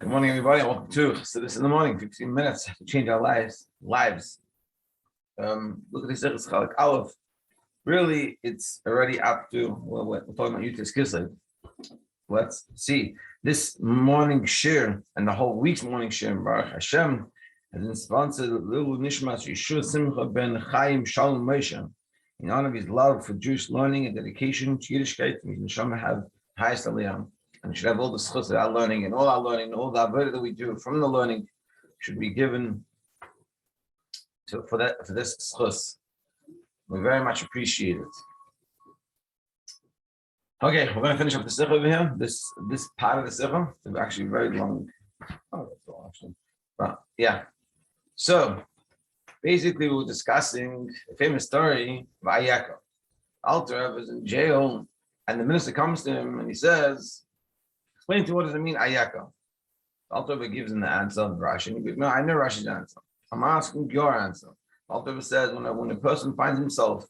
Good morning, everybody. Welcome to this in the morning. 15 minutes to change our lives. Look at this Chalak Aleph. Really, it's already up to we're talking about Yutis Kislev. Let's see this morning Shiur and the whole week's morning Shiur. Baruch Hashem has been sponsored Lilui nishmas Shiur Simcha ben Chaim Shalom Moshe in honor of his love for Jewish learning and dedication to Yiddishkeit. Neshama have highest aliyah. And we should have all the schus of our learning and all our learning, all the avodah that we do from the learning should be given for this schus. We very much appreciate it. Okay, we're going to finish up the sikha over here. This part of the sikha is actually very long. Oh, that's all actually. But yeah. So basically, we were discussing a famous story of Ayaka. Alter Rebbe is in jail, and the minister comes to him and he says, explain to what does it mean, ayaka? Alter Rebbe gives him the answer of Rashi. And he goes, no, I know Rashi's answer. I'm asking your answer. Alter Rebbe says, when a person finds himself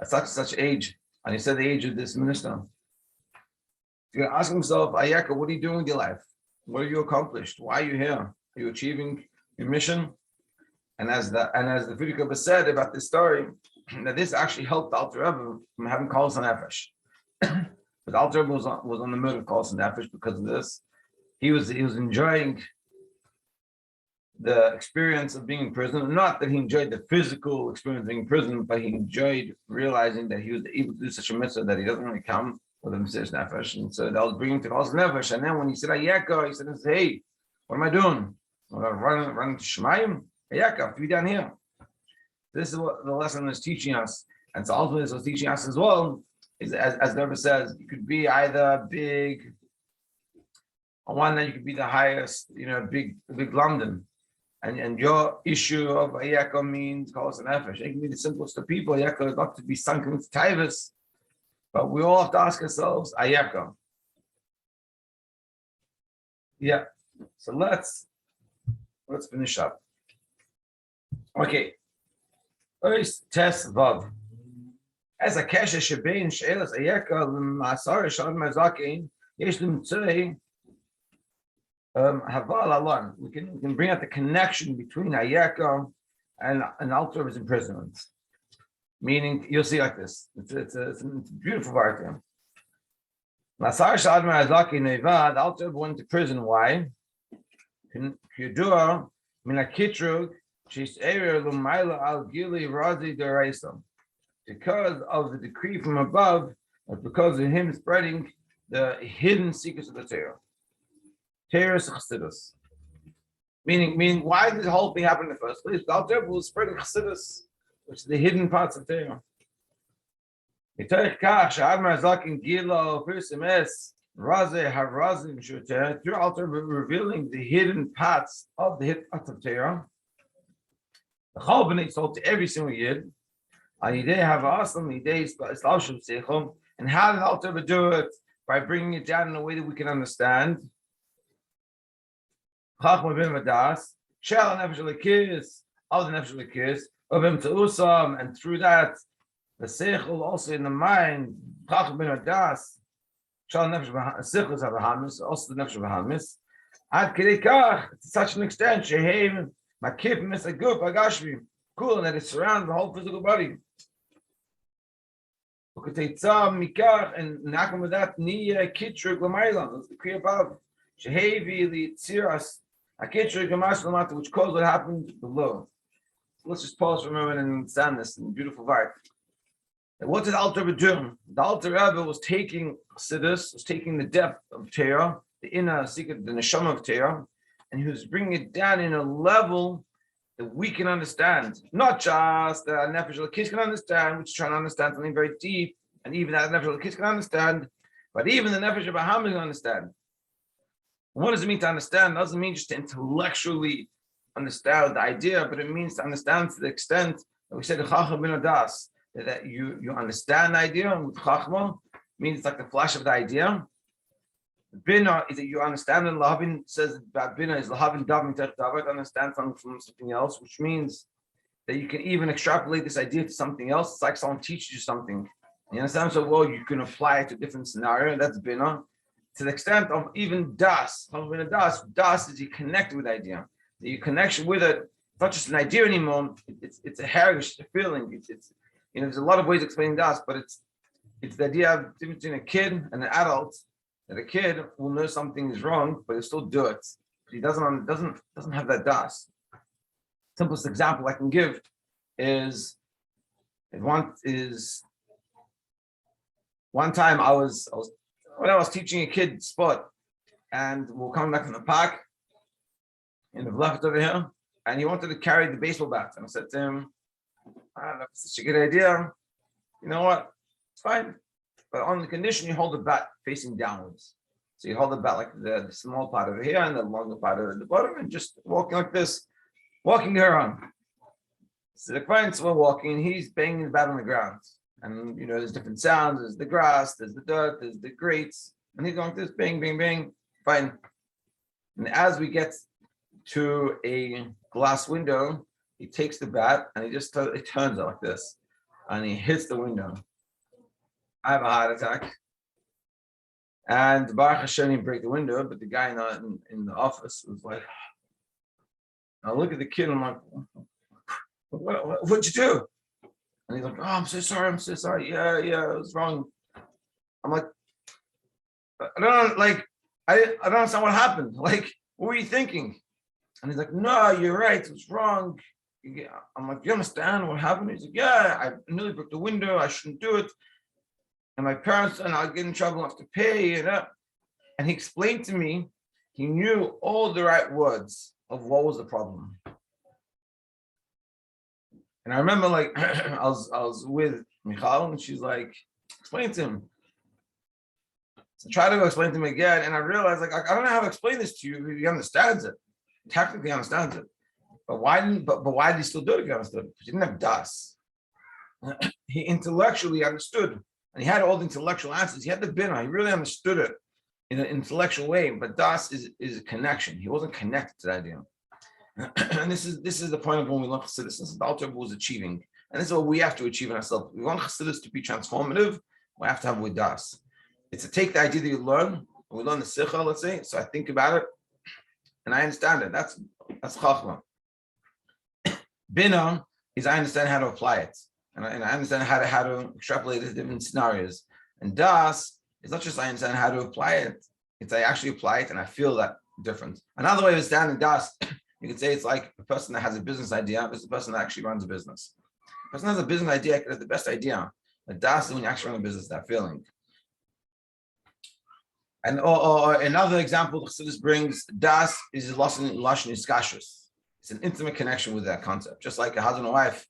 at such age, and he said the age of this minister, he's going to ask himself, ayaka, what are you doing with your life? What have you accomplished? Why are you here? Are you achieving your mission? And as the Frierdiker Rebbe said about this story, that this actually helped Alter Rebbe from having calls on Nefesh. But Alter Rebbe was on the murder calls and Nefesh because of this. He was enjoying the experience of being in prison. Not that he enjoyed the physical experience of being in prison, but he enjoyed realizing that he was able to do such a mitzvah that he doesn't really come with a Mesiras Nefesh. And so that was bringing to calls Nefesh. And then when he said Ayeka, he said, hey, what am I doing? I'm running to Shemayim? Ayeka, be down here. This is what the lesson is teaching us. And so ultimately this was teaching us as well. As the Rebbe says, you could be either big, on one hand you could be the highest, big London, and your issue of Ayaka means Kolos and Nefesh. It can be the simplest of people. Ayaka is not to be sunk into Taivas, but we all have to ask ourselves, Ayaka. Yeah. So let's finish up. Okay. First test Vav. As a kesher shebein she'elas ayeka l'masar shalom mazakin yesh l'mitzvah haval alon. We can bring out the connection between ayeka and Alter Rebbe's imprisonment. Meaning, you'll see like this. It's a beautiful word. Masar shalom mazakin nevad. Alter Rebbe went to prison. Why? K'yudua min hakitrug she's erer l'mayla al gili razi d'oraisa. Because of the decree from above, and because of him spreading the hidden secrets of the Torah. Torah chassidus. Meaning, why did this whole thing happen in the first place? The Alter Rebbe was spreading chassidus, which is the hidden parts of Torah. Through Alter Rebbe revealing the hidden parts of the hidden parts of Torah. The Chol B'nai told to every single Yid. And how did Alter Rebbe do it? By bringing it down in a way that we can understand. And through that, the seichel also in the mind, also the nefesh v'hamis, to such an extent, cool, and that it surrounds the whole physical body. And Nakum with that, Niya Kitrug Lamailan, that's the Kriya above. Shehevi the Tziras, a Kitrug Lamas, which caused what happened below. So let's just pause for a moment and understand this in beautiful vibe. What did Alter Rebbe do? The Alter Rebbe was taking Chassidus, was taking the depth of Torah, the inner secret, the neshama of Torah, and he was bringing it down in a level that we can understand, not just the nefesh l'kis can understand, which is trying to understand something very deep, and even that nefesh l'kis can understand, but even the nefesh of Baham can understand. And what does it mean to understand? It doesn't mean just to intellectually understand the idea, but it means to understand to the extent that we say the Chacham bin Adas, that you understand the idea, and with Chachma means it's like the flash of the idea. Bina is that you understand, and Lahavin says that Bina is Lahavin Davin Tertavat, understand something from something else, which means that you can even extrapolate this idea to something else. It's like someone teaches you something. You understand? So well, you can apply it to a different scenario. That's Bina. to the extent of even das. Das is you connect with the idea. You connection with it. It's not just an idea anymore. It's a heritage, a feeling. It's there's a lot of ways of explaining das, but it's the idea of between a kid and an adult. That a kid will know something is wrong, but he'll still do it. But he doesn't have that das. Simplest example I can give is one time I was teaching a kid sport, and we were coming back from the park in the left over here, and he wanted to carry the baseball bat. And I said to him, I don't know if it's such a good idea. You know what? It's fine. But on the condition you hold the bat facing downwards. So you hold the bat like the small part over here and the longer part over the bottom, and just walking like this, walking around. So the clients were walking, he's banging the bat on the ground. And there's different sounds, there's the grass, there's the dirt, there's the grates, and he's going this bang, bang, bang, fine. And as we get to a glass window, he takes the bat and he just turns it like this, and he hits the window. I have a heart attack, and Baruch Hashem didn't break the window, but the guy in the office was like, I look at the kid, I'm like, what'd you do? And he's like, oh, I'm so sorry. Yeah, it was wrong. I'm like, I don't understand what happened. Like, what were you thinking? And he's like, no, you're right, it was wrong. I'm like, you understand what happened? He's like, yeah, I nearly broke the window, I shouldn't do it. And my parents, and I'll get in trouble, I have to pay. And he explained to me, he knew all the right words of what was the problem. And I remember, like, I was with Michal, and she's like, explain to him. So I try to explain to him again, and I realized, like, I don't know how to explain this to you. He understands it, technically understands it. But why did he still do it if he understood it? Because he didn't have das. He intellectually understood, and he had all the intellectual answers. He had the binah. He really understood it in an intellectual way. But das is a connection. He wasn't connected to the idea. And this is the point of when we learn Chassidus. This is the Alter Rebbe was achieving, and this is what we have to achieve in ourselves. We want Chassidus to be transformative. We have to have with das. It's to take the idea that you learn. We learn the Sikha, let's say. So I think about it, and I understand it. That's Chachma. Bina is I understand how to apply it, and I understand how to extrapolate it to different scenarios. And das is not just I understand how to apply it; it's I actually apply it and I feel that difference. Another way of understanding das. You could say it's like a person that has a business idea versus a person that actually runs a business. A person that has a business idea could have the best idea. But das is when you actually run a business, that feeling. And or another example the Chassidus brings, das is lashon iskashus. It's an intimate connection with that concept. Just like a husband and wife,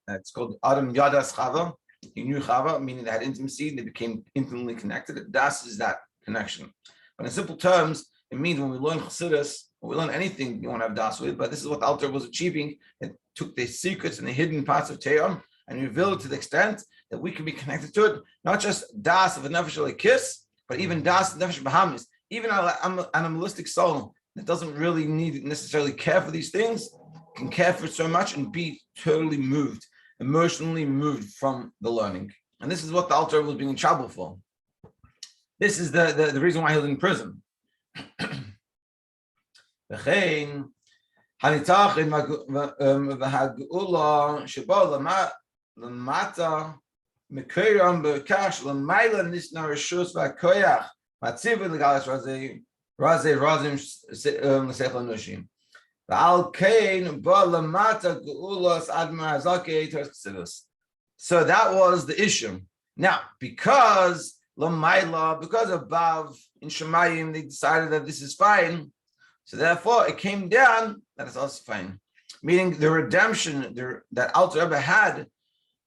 it's called Adam Yadas Chava. He knew Chava, meaning they had intimacy, they became intimately connected. Das is that connection. But in simple terms, it means when we learn Chassidus, we learn anything you want to have das with, but this is what the Alter Rebbe was achieving. It took the secrets and the hidden parts of Te'am and revealed it to the extent that we can be connected to it, not just das of a nefesh kiss, but even das nefesh bahamis. Even an animalistic soul that doesn't really need necessarily care for these things can care for it so much and be totally moved, emotionally moved from the learning. And this is what the Alter Rebbe was being in trouble for. This is the reason why he was in prison. וכן, הניתח והגאולה שבו למטה מקרם בכך שלמעלה ניתנה רשות והכוח מהציווי לגלס רזי רזים לשכל אנושים. ועל כן בו למטה גאולת אדמה הזכי תורת חסידות. So that was the issue. Now, because above in Shemayim they decided that this is fine, so therefore it came down that it's also fine. Meaning the redemption that Alter Rebbe had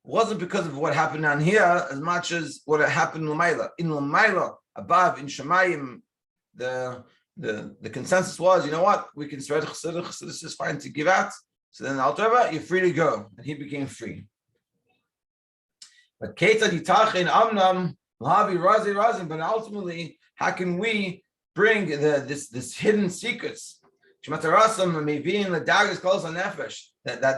wasn't because of what happened down here as much as what had happened in L'mayla. In L'mayla, above in Shemayim, the consensus was, you know what, we can spread Chassidus. Chassidus is fine to give out. So then Alter Rebbe, you're free to go, and he became free. But Ketzad Yitachin Amnam Lahavi Razi Razim. But ultimately, how can we bring this hidden secrets? That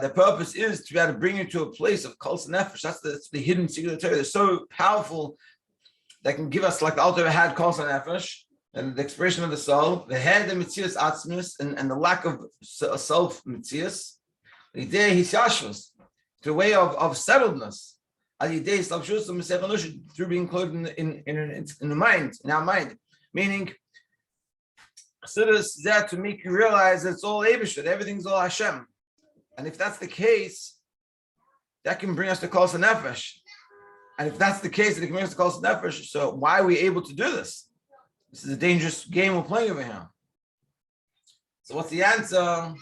the purpose is to be able to bring you to a place of kol nefesh. That's the hidden secret of the Torah. They're so powerful that can give us, like the Alter had calls on nefesh, and the expression of the soul, the head, the mitzias atzmis, and the lack of self mitzias, the idea hishashvus, to a way of settledness, through being included in the mind, in our mind, meaning Chassidus is there to make you realize that it's all Eibusher, everything's all Hashem. And if that's the case, that can bring us to Kol Nefesh. And if that's the case, that it can bring us to Kol Nefesh, so why are we able to do this? This is a dangerous game we're playing over here. So what's the answer?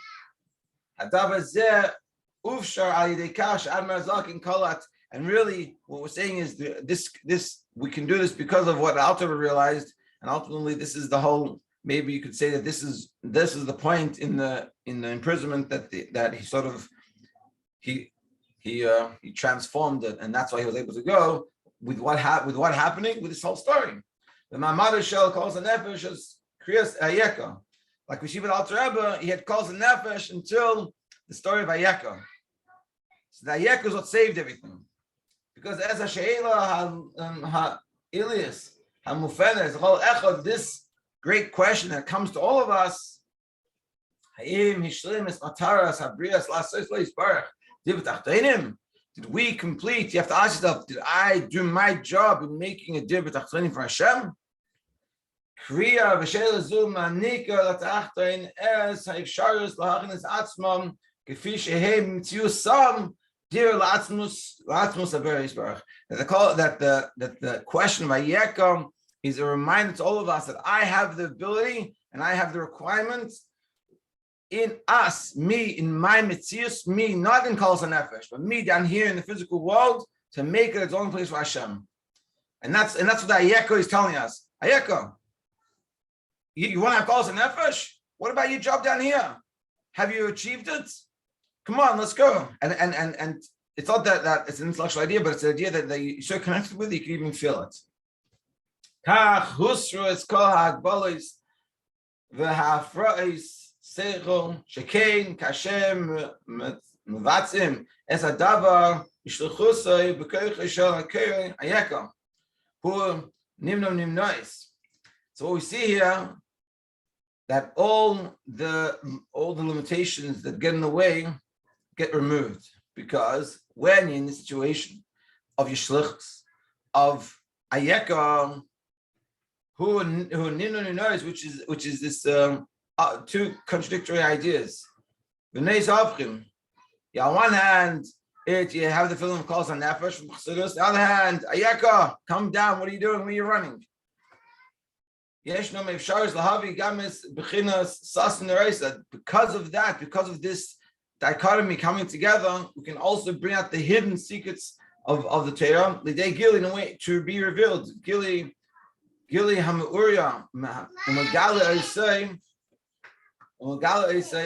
And really, what we're saying is this we can do this because of what Alter realized, and ultimately, this is the whole. Maybe you could say that this is the point in the imprisonment that he sort of he transformed it, and that's why he was able to go with what happening with this whole story. The Mamad Shel calls the nefesh as kriyas ayeka, like we see with Alter Rebbe, he had calls the nefesh until the story of ayeka. So the ayeka is what saved everything, because as a sheila aliyah hamufenes whole echad, this great question that comes to all of us. Did we complete? You have to ask yourself, did I do my job in making a dir b'tachtonim for Hashem? Kriya v'sheila zu ma'nika l'tachtoin es ha'ifsharus l'hachinas atzmam k'fi shehem mitziusam dir l'atmus haver yisbarach. That the question of Vayekam is a reminder to all of us that I have the ability and I have the requirements in us, me, in my mitzius, me, not in Kol Nefesh, but me down here in the physical world, to make it its own place for Hashem. And that's what the Ayeko is telling us. Ayeko, you want to have Kol Nefesh? What about your job down here? Have you achieved it? Come on, let's go. And it's not that it's an intellectual idea, but it's an idea that you're so connected with, you can even feel it. Kach husru es kol ha'agbalos v'ha'afra'is seichel shekein kashem mevatzim es hadavar yishluchusay b'koich shel ha'keren ayeka hu nimnom nimnois. So what we see here, that all the limitations that get in the way get removed, because when you're in the situation of yishluchus, of ayeka, who knows, which is this two contradictory ideas. On one hand, you have the feeling of calls on nefesh from Chassidus. On the other hand, ayeka, come down. What are you doing? Where are you running? Because of that, because of this dichotomy coming together, we can also bring out the hidden secrets of the Torah, in a way to be revealed. Gili Hamuria, Magala Isay,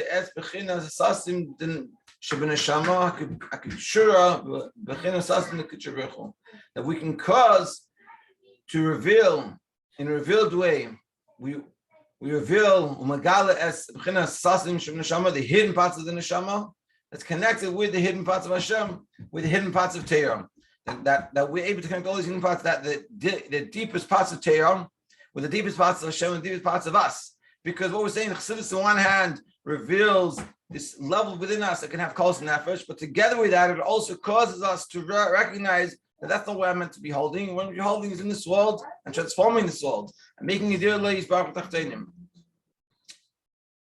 Es Bechina Sasim Den Shabanashama, Akishura, Bechina Sasim the Kitchabecho, that we can cause to reveal in a revealed way. We reveal Magala Es Bechina Sasim Shabanashama, the hidden parts of the neshama that's connected with the hidden parts of Hashem, with the hidden parts of Torah. That we're able to connect all these hidden parts, that the deepest parts of Torah with the deepest parts of Hashem and the deepest parts of us. Because what we're saying, Chassidus on one hand reveals this level within us that can have Kol Nefesh, but together with that, it also causes us to recognize that that's not where I'm meant to be holding. What we're holding is in this world and transforming this world and making it dir le'yisbarach b'tachtenim.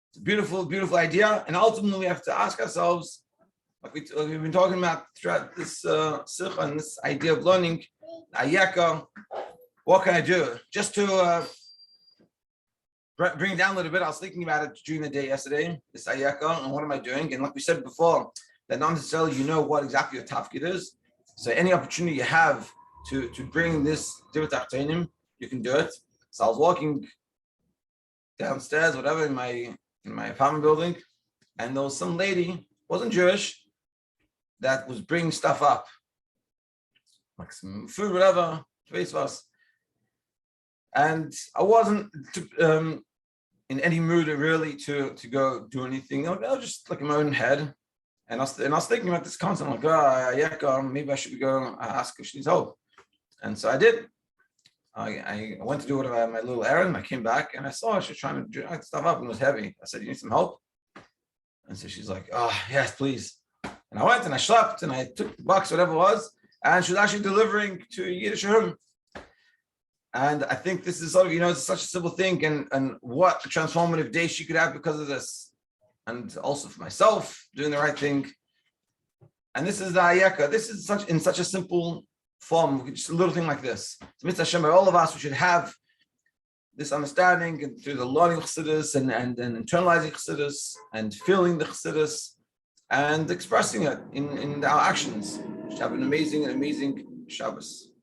It's a beautiful, beautiful idea. And ultimately, we have to ask ourselves, like we've been talking about throughout this Simcha and this idea of learning, ayeka, what can I do? Just to bring it down a little bit, I was thinking about it during the day yesterday, this ayeka, and what am I doing? And like we said before, that not necessarily you know what exactly your tafkid is. So any opportunity you have to bring this divrei tachtenim, you can do it. So I was walking downstairs, whatever, in my apartment building, and there was some lady, wasn't Jewish, that was bringing stuff up, like some food, whatever, face was. And I wasn't in any mood really to go do anything. I was just like in my own head, and I was thinking about this concept. I'm like, maybe I should go ask if she needs help. And so I did. I went to do my little errand. I came back and I saw her. She was trying to drag stuff up and it was heavy. I said, "You need some help?" And so she's like, "Oh, yes, please." And I went and I schlepped and I took the box, whatever it was, and she was actually delivering to Yiddish room. And I think this is sort of, it's such a simple thing, and what a transformative day she could have because of this. And also for myself, doing the right thing. And this is the aliyah. This is in such a simple form, just a little thing like this. So mitzvah Hashem, by all of us, we should have this understanding and through the learning chassidus and internalizing chassidus and feeling the chassidus and expressing it in our actions. We should have an amazing Shabbos.